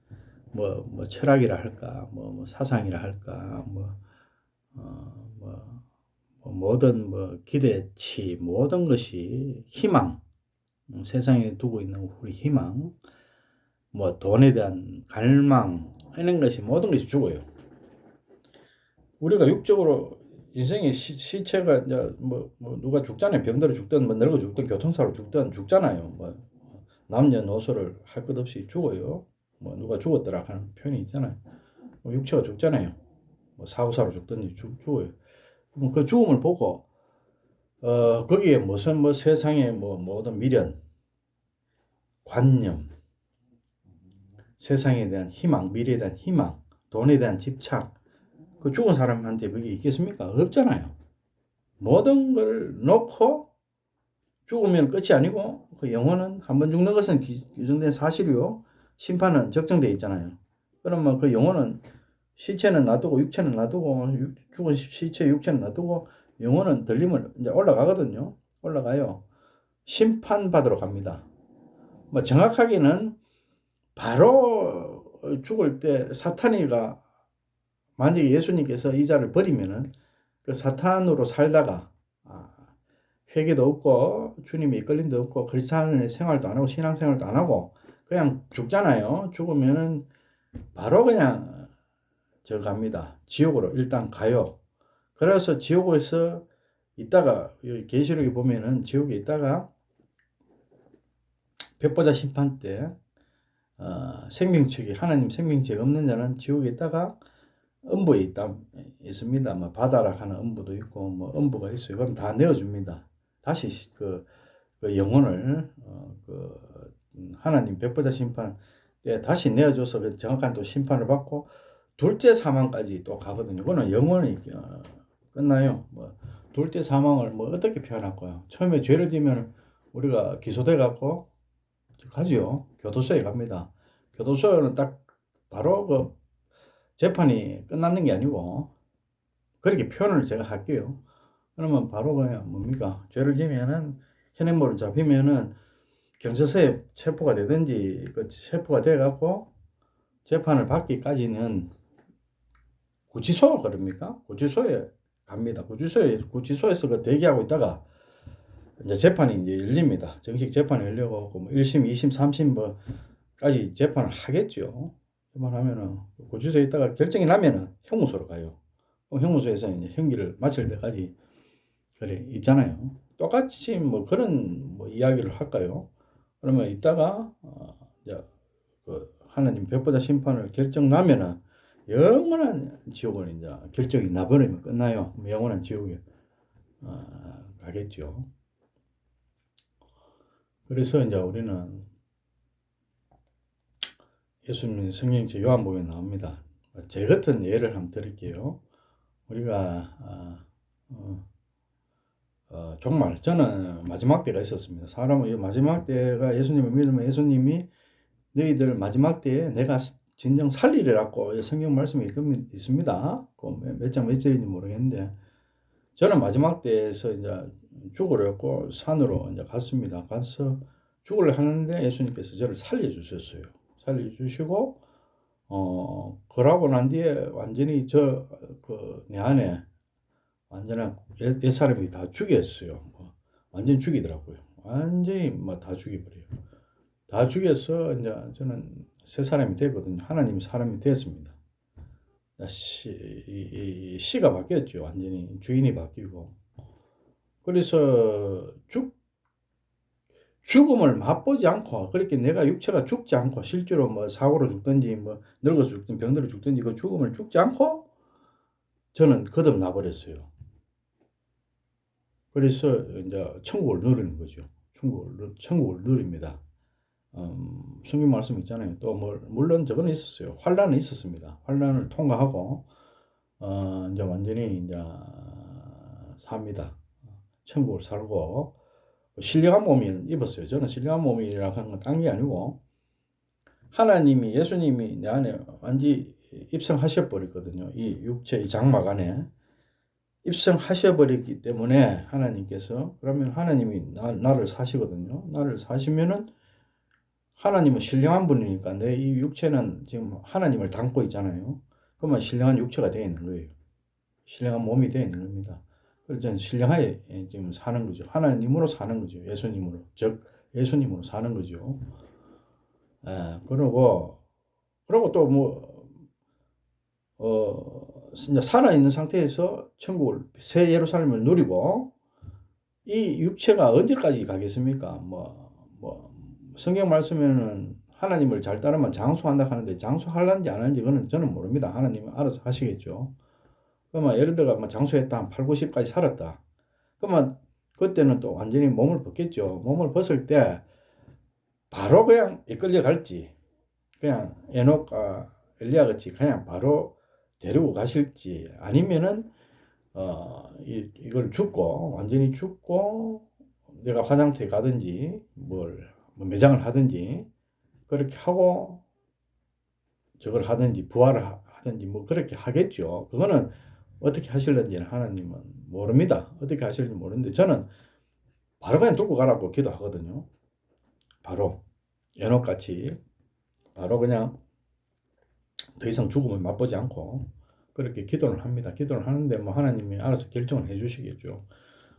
뭐 철학이라 할까, 뭐 사상이라 할까, 모든 기대치, 모든 것이 희망, 세상에 두고 있는 우리 희망, 뭐 돈에 대한 갈망, 이런 것이 모든 것이 죽어요. 우리가 육적으로 인생의 시체가 이제 뭐 누가 죽잖아요. 병들어 죽든 뭐 늙어 죽든 교통사로 죽든 죽잖아요. 뭐 남녀노소를 할 것 없이 죽어요. 뭐 누가 죽었더라 하는 표현이 있잖아요. 뭐 육체가 죽잖아요. 뭐 사고사로 죽든지 죽어요. 그럼 그 죽음을 보고 거기에 무슨 뭐 세상의 뭐 모든 미련, 관념, 세상에 대한 희망, 미래에 대한 희망, 돈에 대한 집착, 그 죽은 사람한테 그게 있겠습니까? 없잖아요. 모든 걸 놓고 죽으면 끝이 아니고 그 영혼은 한번 죽는 것은 규정된 사실이요. 심판은 적정되어 있잖아요. 그러면 그 영혼은 시체는 놔두고 육체는 놔두고 죽은 시체 육체는 놔두고 영혼은 들림을 이제 올라가거든요. 올라가요. 심판받으러 갑니다. 뭐 정확하게는 바로 죽을 때 사탄이가 만약에 예수님께서 이 자를 버리면은 그 사탄으로 살다가 회개도 없고 주님의 이끌림도 없고 크리스찬의 생활도 안 하고 신앙생활도 안 하고 그냥 죽잖아요. 죽으면은 바로 그냥 저 갑니다. 지옥으로 일단 가요. 그래서 지옥에서 있다가 계시록에 보면은 지옥에 있다가 백보자 심판 때 생명책이 하나님 생명책 없는 자는 지옥에 있다가 음부에 있습니다. 뭐 바다락 하는 음부도 있고 뭐 음부가 있어요. 그럼 다 내어줍니다. 다시 그 영혼을 하나님 백보자 심판 때 다시 내어줘서 그 정확한 또 심판을 받고 둘째 사망까지 또 가거든요. 그거는 영원히 끝나요. 뭐 둘째 사망을 뭐 어떻게 표현할까요? 처음에 죄를 지면 우리가 기소돼 갖고 가지요. 교도소에 갑니다. 교도소는 딱 바로 그 재판이 끝났는 게 아니고 그렇게 표현을 제가 할게요. 그러면 바로 그냥 뭡니까? 죄를 지면은 현행범으로 잡히면은 경찰서에 체포가 되든지 그 체포가 돼 갖고 재판을 받기까지는 구치소 그럽니까? 구치소에 갑니다. 구치소에서 그 대기하고 있다가 이제 재판이 이제 열립니다. 정식 재판이 열려고 뭐 1심, 2심, 3심 뭐까지 재판을 하겠죠. 재판하면은 구치소에 있다가 결정이 나면은 형무소로 가요. 형무소에서 이제 형기를 마칠 때까지 그래 있잖아요. 똑같이 뭐 그런 뭐 이야기를 할까요? 그러면 이따가 이제 그 하나님 백보자 심판을 결정 나면은 영원한 지옥을 이제 결정이 나버리면 끝나요. 영원한 지옥에 가겠죠. 그래서 이제 우리는 예수님 성경책 요한복음에 나옵니다. 제 같은 예를 한번 드릴게요. 우리가 정말 저는 마지막 때가 있었습니다. 사람은 마지막 때가 예수님을 믿으면 예수님이 너희들 마지막 때에 내가 진정 살리리라고 성경 말씀이 있습니다. 몇 장 몇 절인지 모르겠는데 저는 마지막 때에서 이제 죽으려고 산으로 이제 갔습니다. 가서 죽으려 하는데 예수님께서 저를 살려주셨어요. 살려주시고 그러고 난 뒤에 완전히 내 안에 완전한 옛사람이 다 죽였어요. 완전 죽이더라고요. 완전히 뭐 다 죽여버려요. 다 죽여서 이제 저는 새 사람이 되거든요. 하나님 사람이 됐습니다. 시가 바뀌었죠. 완전히 주인이 바뀌고. 그래서 죽음을 맛보지 않고 그렇게 내가 육체가 죽지 않고 실제로 뭐 사고로 죽든지 뭐 늙어서 죽든지 병들어 죽든지 그 죽음을 죽지 않고 저는 거듭나 버렸어요. 그래서 이제 천국을 누리는 거죠. 천국을 누립니다. 성경 말씀 있잖아요. 또 물론 저거는 있었어요. 환란은 있었습니다. 환란을 통과하고 이제 완전히 이제 삽니다. 천국을 살고 신령한 몸을 입었어요. 저는 신령한 몸이라 하는 건 딴 게 아니고 하나님이 예수님이 내 안에 완전히 입성하셔 버렸거든요. 이 육체 이 장막 안에 입성하셔 버렸기 때문에 하나님께서 그러면 하나님이 나를 사시거든요. 나를 사시면은 하나님은 신령한 분이니까 내 이 육체는 지금 하나님을 담고 있잖아요. 그러면 신령한 육체가 되어 있는 거예요. 신령한 몸이 되어 있는 겁니다. 그래서 저는 신령하게 지금 사는 거죠. 하나님으로 사는 거죠. 예수님으로. 즉, 예수님으로 사는 거죠. 그러고 또 이제 살아있는 상태에서 천국을, 새 예루살렘을 누리고, 이 육체가 언제까지 가겠습니까? 성경 말씀에는 하나님을 잘 따르면 장수한다 하는데 장수할는지 안 하는지 그건 저는 모릅니다. 하나님은 알아서 하시겠죠. 그러면 예를 들어 장수했다 한 8, 90까지 살았다. 그러면 그때는 또 완전히 몸을 벗겠죠. 몸을 벗을 때 바로 그냥 이끌려 갈지 그냥 에녹과 엘리야 같이 그냥 바로 데리고 가실지 아니면은 이걸 완전히 죽고 내가 화장터에 가든지 뭐 매장을 하든지 그렇게 하고 저걸 하든지 부활을 하든지 뭐 그렇게 하겠죠. 그거는 어떻게 하실는지는 하나님은 모릅니다. 어떻게 하실지 모르는데 저는 바로 그냥 뚫고 가라고 기도하거든요. 바로 연옥같이 바로 그냥 더 이상 죽음을 맛보지 않고 그렇게 기도를 합니다. 기도를 하는데 뭐 하나님이 알아서 결정을 해주시겠죠.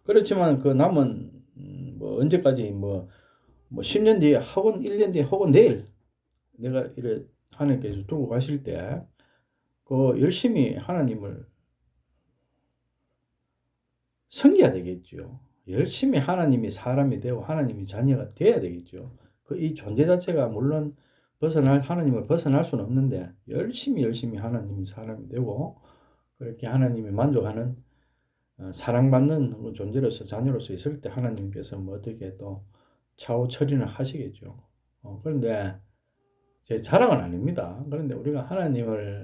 그렇지만 그 남은 뭐 언제까지 뭐 10년 뒤에 혹은 1년 뒤에 혹은 내일 내가 이래 하나님께서 두고 가실 때 그 열심히 하나님을 섬겨야 되겠죠. 열심히 하나님이 사람이 되고 하나님이 자녀가 돼야 되겠죠. 그 이 존재 자체가 물론 하나님을 벗어날 수는 없는데 열심히 하나님이 사람이 되고 그렇게 하나님이 만족하는 사랑받는 그 존재로서 자녀로서 있을 때 하나님께서 뭐 어떻게 또 차후 처리는 하시겠죠. 그런데 제 자랑은 아닙니다. 그런데 우리가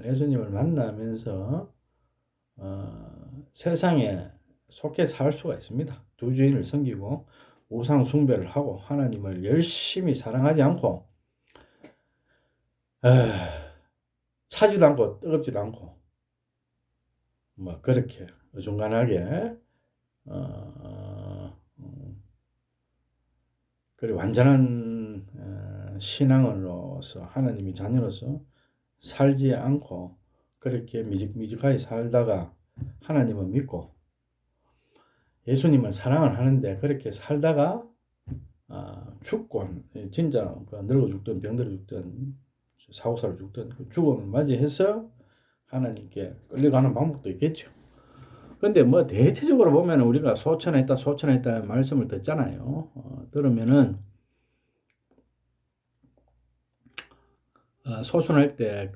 예수님을 만나면서 세상에 속해 살 수가 있습니다. 두 주인을 섬기고 우상 숭배를 하고 하나님을 열심히 사랑하지 않고 차지도 않고 뜨겁지도 않고 뭐 그렇게 어중간하게 그리고 완전한 신앙으로서 하나님의 자녀로서 살지 않고 그렇게 미직미직하게 살다가 하나님을 믿고 예수님을 사랑을 하는데 그렇게 살다가 죽고 진짜 늙어 죽든 병들어 죽든 사고사로 죽든 그 죽음을 맞이해서 하나님께 끌려가는 방법도 있겠죠. 근데 뭐 대체적으로 보면 우리가 소천했다 말씀을 듣잖아요. 들으면은 소천할 때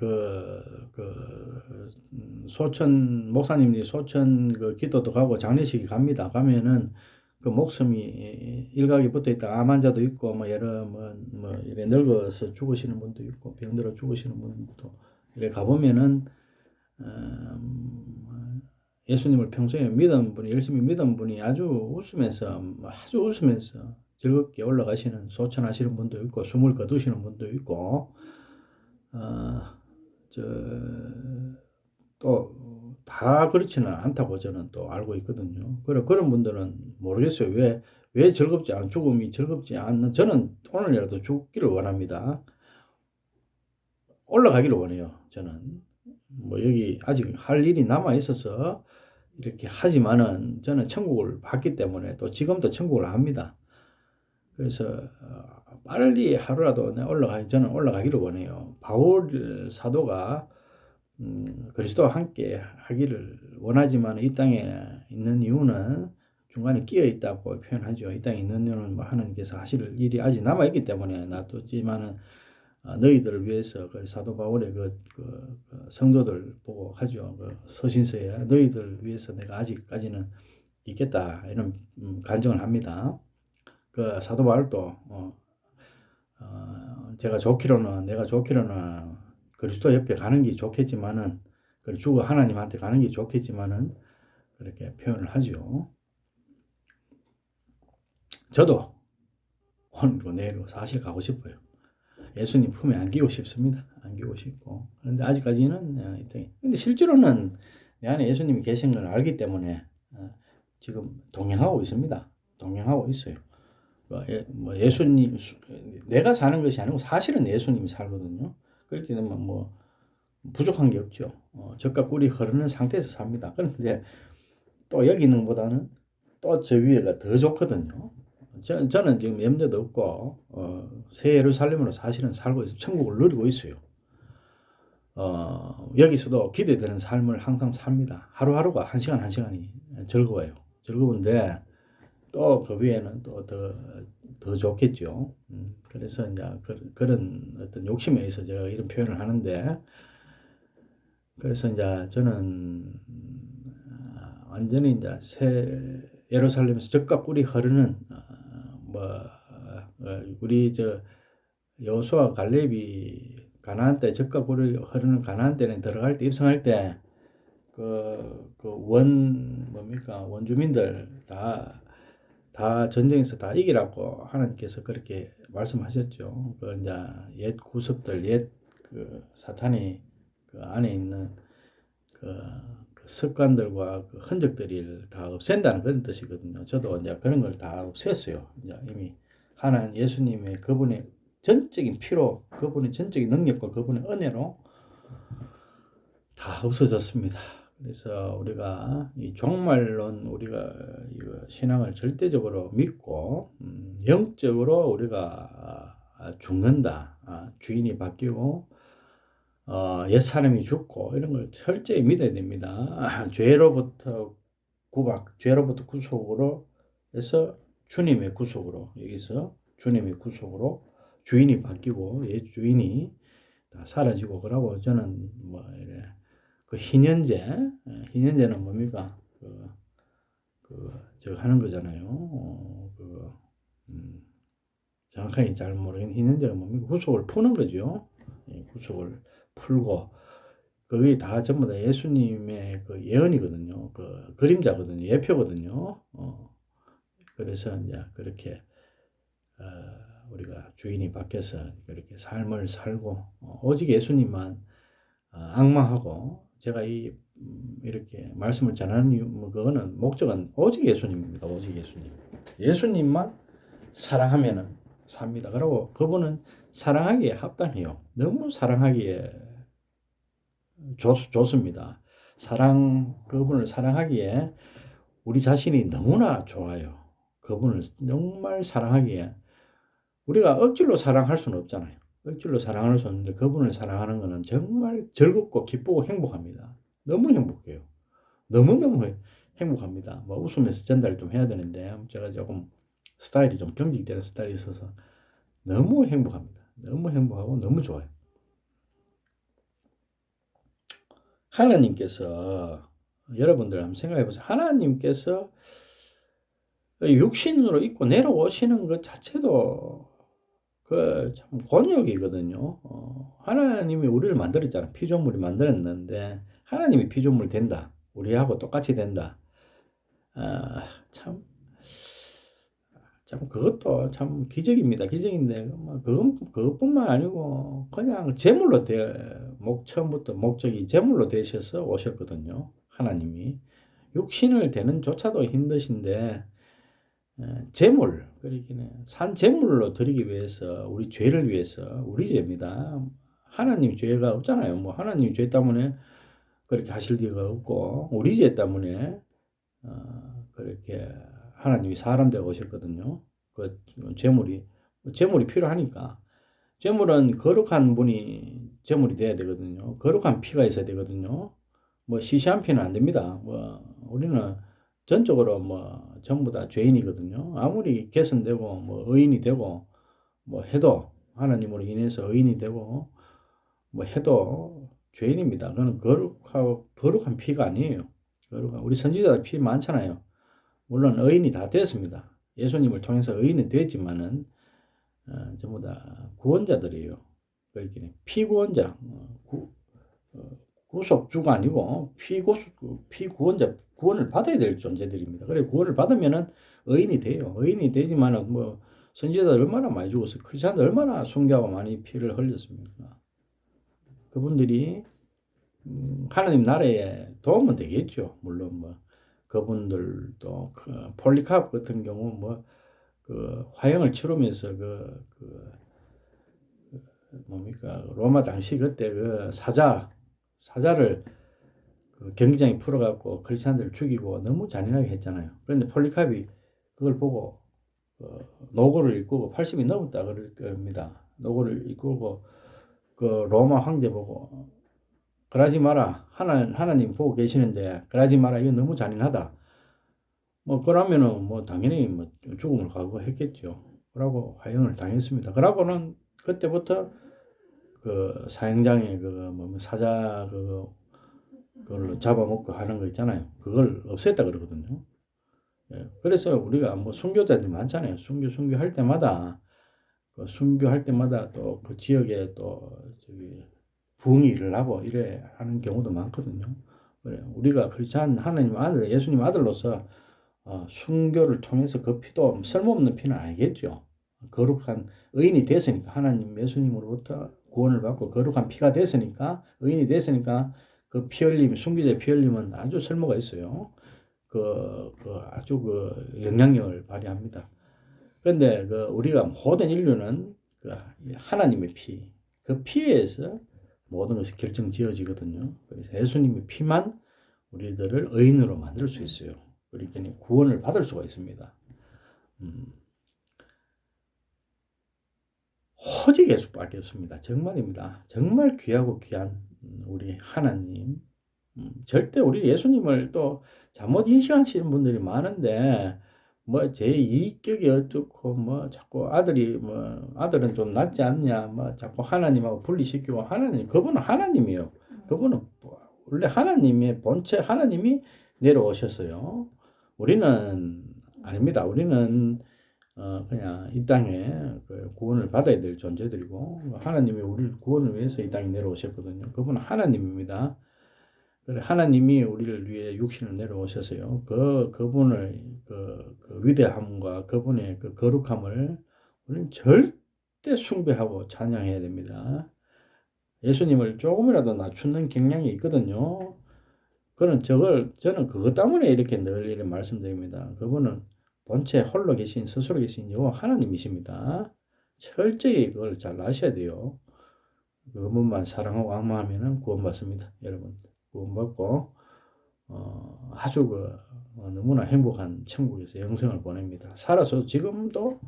소천 목사님이 소천 그 기도도 가고 장례식이 갑니다. 가면은 그 목숨이 일각이 붙어 있다 암 환자도 있고 뭐 여러 뭐 이래 늙어서 죽으시는 분도 있고 병들어 죽으시는 분도 이래 가보면은 예수님을 평소에 믿은 분이 열심히 믿은 분이 아주 웃으면서 즐겁게 올라가시는 소천하시는 분도 있고 숨을 거두시는 분도 있고 저 또 다 그렇지는 않다고 저는 또 알고 있거든요. 그런 분들은 모르겠어요. 왜 죽음이 즐겁지 않는, 저는 오늘이라도 죽기를 원합니다. 올라가기를 원해요. 저는. 뭐 여기 아직 할 일이 남아 있어서 이렇게 하지만은 저는 천국을 봤기 때문에 또 지금도 천국을 압니다. 그래서 빨리 하루라도 저는 올라가기를 원해요. 바울 사도가 그리스도와 함께 하기를 원하지만 이 땅에 있는 이유는 중간에 끼어 있다고 표현하죠. 이 땅에 있는 이유는 뭐 하나님께서 하실 일이 아직 남아 있기 때문에 놔뒀지만은 너희들을 위해서 그 사도 바울의 그 성도들 보고 하죠. 그 서신서에 너희들을 위해서 내가 아직까지는 있겠다 이런 간증을 합니다. 그 사도 바울도 내가 좋기로는 그리스도 옆에 가는 게 좋겠지만은 죽어 하나님한테 가는 게 좋겠지만은 그렇게 표현을 하죠. 저도 오늘고 내일고 사실 가고 싶어요. 예수님 품에 안기고 싶습니다. 안기고 싶고. 그런데 아직까지는 근데 실제로는 내 안에 예수님이 계신 걸 알기 때문에 지금 동행하고 있습니다. 동행하고 있어요. 예수님, 내가 사는 것이 아니고 사실은 예수님이 살거든요. 그렇게 되면 뭐 부족한 게 없죠. 젖과 꿀이 흐르는 상태에서 삽니다. 그런데 또 여기 있는 것보다는 또 저 위에가 더 좋거든요. 저는 지금 염려도 없고 새 예루살렘으로 사실은 살고 있어요. 천국을 누리고 있어요. 여기서도 기대되는 삶을 항상 삽니다. 하루하루가 한 시간 한 시간이 즐거워요. 즐거운데 또 그 위에는 또 더 좋겠죠. 그래서 이제 그런 어떤 욕심에 의해서 제가 이런 표현을 하는데, 그래서 이제 저는 완전히 이제 새 예루살렘에서 젖과 꿀이 흐르는 우리 저 여호수아 갈렙이 가나안 땅에 젖과 꿀이 흐르는 가나안 땅에 들어갈 때 입성할 때 원주민들 다 전쟁에서 다 이기라고 하나님께서 그렇게 말씀하셨죠. 그 이제 옛 구습들, 그 사탄이 그 안에 있는 그 습관들과 그 흔적들을 다 없앤다는 그런 뜻이거든요. 저도 이제 그런 걸 다 없앴어요. 이제 이미 하나님 예수님의 그분의 전적인 피로, 그분의 전적인 능력과 그분의 은혜로 다 없어졌습니다. 그래서 우리가 이 종말론 우리가 이거 신앙을 절대적으로 믿고 영적으로 우리가 죽는다, 주인이 바뀌고 옛 사람이 죽고 이런 걸 철저히 믿어야 됩니다. 죄로부터 구박, 죄로부터 구속으로 해서 주님의 구속으로 여기서 주님의 구속으로 주인이 바뀌고 옛 주인이 다 사라지고 그러고 저는 뭐 이래 그 희년제는 뭡니까? 저 하는 거잖아요. 정확하게 잘 모르겠는 희년제가 뭡니까? 구속을 푸는 거죠. 구속을 풀고 그게 다 전부 다 예수님의 그 예언이거든요. 그 그림자거든요. 예표거든요. 그래서 이제 그렇게 우리가 주인이 바뀌어서 그렇게 삶을 살고 오직 예수님만 앙망하고 제가 이렇게 말씀을 전하는 이유 그거는 목적은 오직 예수님입니다. 오직 예수님. 예수님만 사랑하면은 삽니다. 그리고 그분은 사랑하기에 합당해요. 너무 사랑하기에 좋습니다. 그분을 사랑하기에 우리 자신이 너무나 좋아요. 그분을 정말 사랑하기에 우리가 억지로 사랑할 수는 없잖아요. 억지로 사랑할 수 없는데 그분을 사랑하는 것은 정말 즐겁고 기쁘고 행복합니다. 너무 행복해요. 너무너무 행복합니다. 뭐 웃으면서 전달 좀 해야 되는데 제가 조금 스타일이 좀 경직되는 스타일이 있어서 너무 행복합니다. 너무 행복하고 너무 좋아요. 하나님께서 여러분들 한번 생각해 보세요. 하나님께서 육신으로 입고 내려오시는 것 자체도 그 참 곤욕이거든요. 하나님이 우리를 만들었잖아. 피조물이 만들었는데 하나님이 피조물 된다. 우리하고 똑같이 된다. 참, 그것도 참 기적입니다. 기적인데 뭐 그것뿐만 아니고 그냥 처음부터 목적이 제물로 되셔서 오셨거든요. 하나님이 육신을 되는 조차도 힘드신데 제물, 그러기는 산 제물로 드리기 위해서 우리 죄를 위해서 우리 죄입니다. 하나님 죄가 없잖아요. 뭐 하나님 죄 때문에 그렇게 하실 리가 없고 우리 죄 때문에 그렇게 하나님이 사람 되어 오셨거든요. 그 제물이 필요하니까 제물은 거룩한 분이 제물이 돼야 되거든요. 거룩한 피가 있어야 되거든요. 뭐 시시한 피는 안 됩니다. 뭐 우리는 전적으로 뭐 전부 다 죄인이거든요. 아무리 개선되고 뭐 의인이 되고 뭐 해도 하나님으로 인해서 의인이 되고 뭐 해도 죄인입니다. 그거는 거룩한 피가 아니에요. 우리 선지자들 피 많잖아요. 물론 의인이 다 됐습니다. 예수님을 통해서 의인은 됐지만은 전부 다 구원자들이에요. 그러니까 피구원자, 구속주가 아니고 피구원자, 구원을 받아야 될 존재들입니다. 그래 구원을 받으면은 의인이 돼요. 의인이 되지만은 뭐 선지자들 얼마나 많이 죽었어요. 크리스천들 얼마나 순교하고 많이 피를 흘렸습니까? 그분들이 하나님 나라에 도움은 되겠죠. 물론 뭐 그분들도 폴리카프 같은 경우 뭐 그 화형을 치르면서 뭡니까 로마 당시 그때 그 사자를 그 경기장에 풀어갖고 크리스찬들을 죽이고 너무 잔인하게 했잖아요. 그런데 폴리카비 그걸 보고 노고를 이끌고 80이 넘었다 그럴 겁니다. 노고를 이끌고 그 로마 황제 보고 그러지 마라. 하나님 보고 계시는데 그러지 마라. 이거 너무 잔인하다. 뭐 그러면은 뭐 당연히 뭐 죽음을 각오했겠죠. 그러고 화형을 당했습니다. 그러고는 그때부터 그 사형장에 뭐 사자 그걸로 잡아먹고 하는 거 있잖아요. 그걸 없앴다 그러거든요. 예. 그래서 우리가 뭐 순교자들이 많잖아요. 순교할 때마다 순교할 때마다 또 그 지역에 또 저기 부흥이 일어나고 이래 하는 경우도 많거든요. 그래 우리가 크리스찬 하나님 아들 예수님 아들로서 순교를 통해서 그 피도 쓸모없는 피는 아니겠죠. 거룩한 의인이 됐으니까 하나님 예수님으로부터 구원을 받고 거룩한 피가 됐으니까 의인이 됐으니까 그 피 흘림, 순기제 피 흘림은 아주 쓸모가 있어요. 아주 영향력을 발휘합니다. 그런데 우리가 모든 인류는 하나님의 피, 그 피에서 모든 것이 결정지어지거든요. 그래서 예수님의 피만 우리들을 의인으로 만들 수 있어요. 그러니까 구원을 받을 수가 있습니다. 오직 예수밖에 없습니다. 정말입니다. 정말 귀하고 귀한 우리 하나님. 절대 우리 예수님을 또 잘못 인식하시는 분들이 많은데 뭐 제 이익격이 어떻고 뭐 자꾸 아들은 좀 낫지 않냐 뭐 자꾸 하나님하고 분리시키고 그분은 하나님이에요. 그분은 원래 하나님의 본체 하나님이 내려오셨어요. 우리는 아닙니다. 우리는 그냥 이 땅에 구원을 받아야 될 존재들이고 하나님이 우리를 구원을 위해서 이 땅에 내려오셨거든요. 그분은 하나님입니다. 그래 하나님이 우리를 위해 육신을 내려오셔서요. 그분의 그 위대함과 그분의 그 거룩함을 우리는 절대 숭배하고 찬양해야 됩니다. 예수님을 조금이라도 낮추는 경향이 있거든요. 저는 그것 때문에 이렇게 늘 이렇게 말씀드립니다. 그분은 본체 홀로 계신 스스로 계신 여호와 하나님이십니다. 철저히 그걸 잘 아셔야 돼요. 그분만 사랑하고 악마하면은 구원받습니다. 여러분 구원받고 아주 너무나 행복한 천국에서 영생을 보냅니다. 살아서 지금도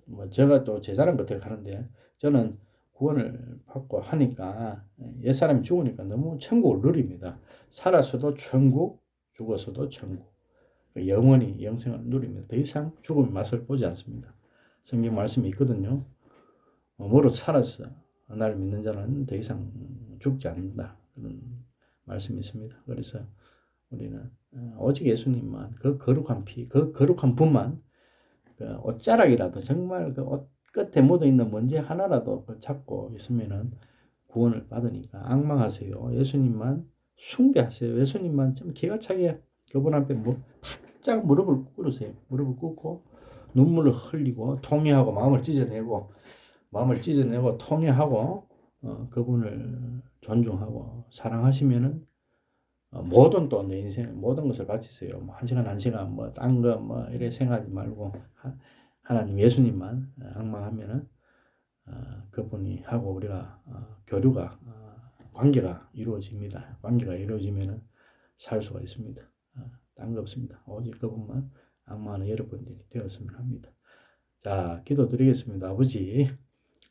뭐 제가 또 제 자랑 같은 거 하는데 저는 구원을 받고 하니까 옛사람이 죽으니까 너무 천국을 누립니다. 살아서도 천국, 죽어서도 천국. 영원히 영생을 누립니다. 더 이상 죽음의 맛을 보지 않습니다. 성경 말씀이 있거든요. 무릇 살아서 나를 믿는 자는 더 이상 죽지 않는다. 그런 말씀이 있습니다. 그래서 우리는 오직 예수님만 그 거룩한 피, 그 거룩한 분만 옷자락이라도 정말 옷 끝에 묻어있는 먼지 하나라도 잡고 있으면은 구원을 받으니까 앙망하세요. 예수님만 숭배하세요. 예수님만 좀 기가 차게 그분 앞에 바짝 무릎을 꿇으세요. 무릎을 꿇고 눈물을 흘리고 통회하고 마음을 찢어내고 통회하고 그분을 존중하고 사랑하시면은 모든 또 내 인생 모든 것을 바치세요. 뭐 1시간 1시간 뭐 딴 거 뭐 이래 생각하지 말고 하나님 예수님만 앙망하면은 그분이 하고 우리가 교류가 관계가 이루어집니다. 관계가 이루어지면은 살 수가 있습니다. 딴 거 없습니다. 오직 그분만 앙망하는 여러분들이 되었으면 합니다. 자, 기도드리겠습니다. 아버지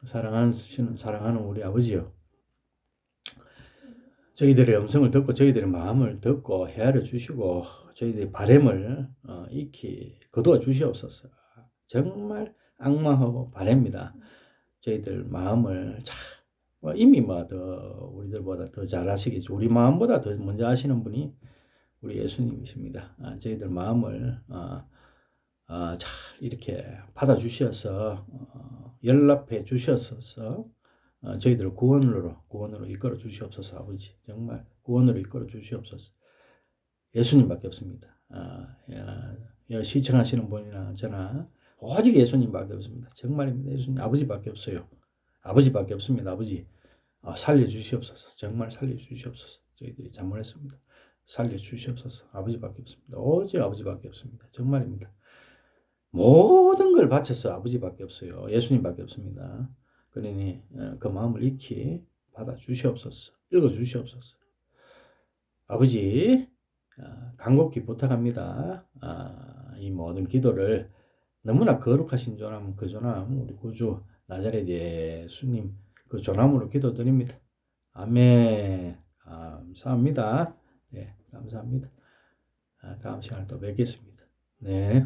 사랑하는 우리 아버지요. 저희들의 음성을 듣고 저희들의 마음을 듣고 헤아려 주시고 저희들의 바램을 익히 거두어 주시옵소서. 정말 악마하고 바랍니다. 저희들 마음을 이미 더 우리들보다 더 잘 아시겠죠. 우리 마음보다 더 먼저 아시는 분이 우리 예수님이십니다. 저희들 마음을 잘 이렇게 받아 주셔서 연락해 주셔서 저희들을 구원으로 이끌어 주시옵소서. 아버지 정말 구원으로 이끌어 주시옵소서. 예수님밖에 없습니다. 시청하시는 분이나 저나 오직 예수님밖에 없습니다. 정말입니다. 예수님 아버지밖에 없어요. 아버지밖에 없습니다. 아버지 살려주시옵소서. 정말 살려주시옵소서. 저희들이 잘못했습니다. 살려주시옵소서. 아버지밖에 없습니다. 오직 아버지밖에 없습니다. 정말입니다. 모든 걸 바쳐서 아버지밖에 없어요. 예수님밖에 없습니다. 그러니 그 마음을 익히 받아 주시옵소서. 읽어 주시옵소서. 아버지 간곡히 부탁합니다. 이 모든 기도를 너무나 거룩하신 조남 그 조남 우리 구주 나자렛 예수님 그 조남으로 기도드립니다. 아멘. 감사합니다. 네, 감사합니다. 다음 시간에 또 뵙겠습니다. 네.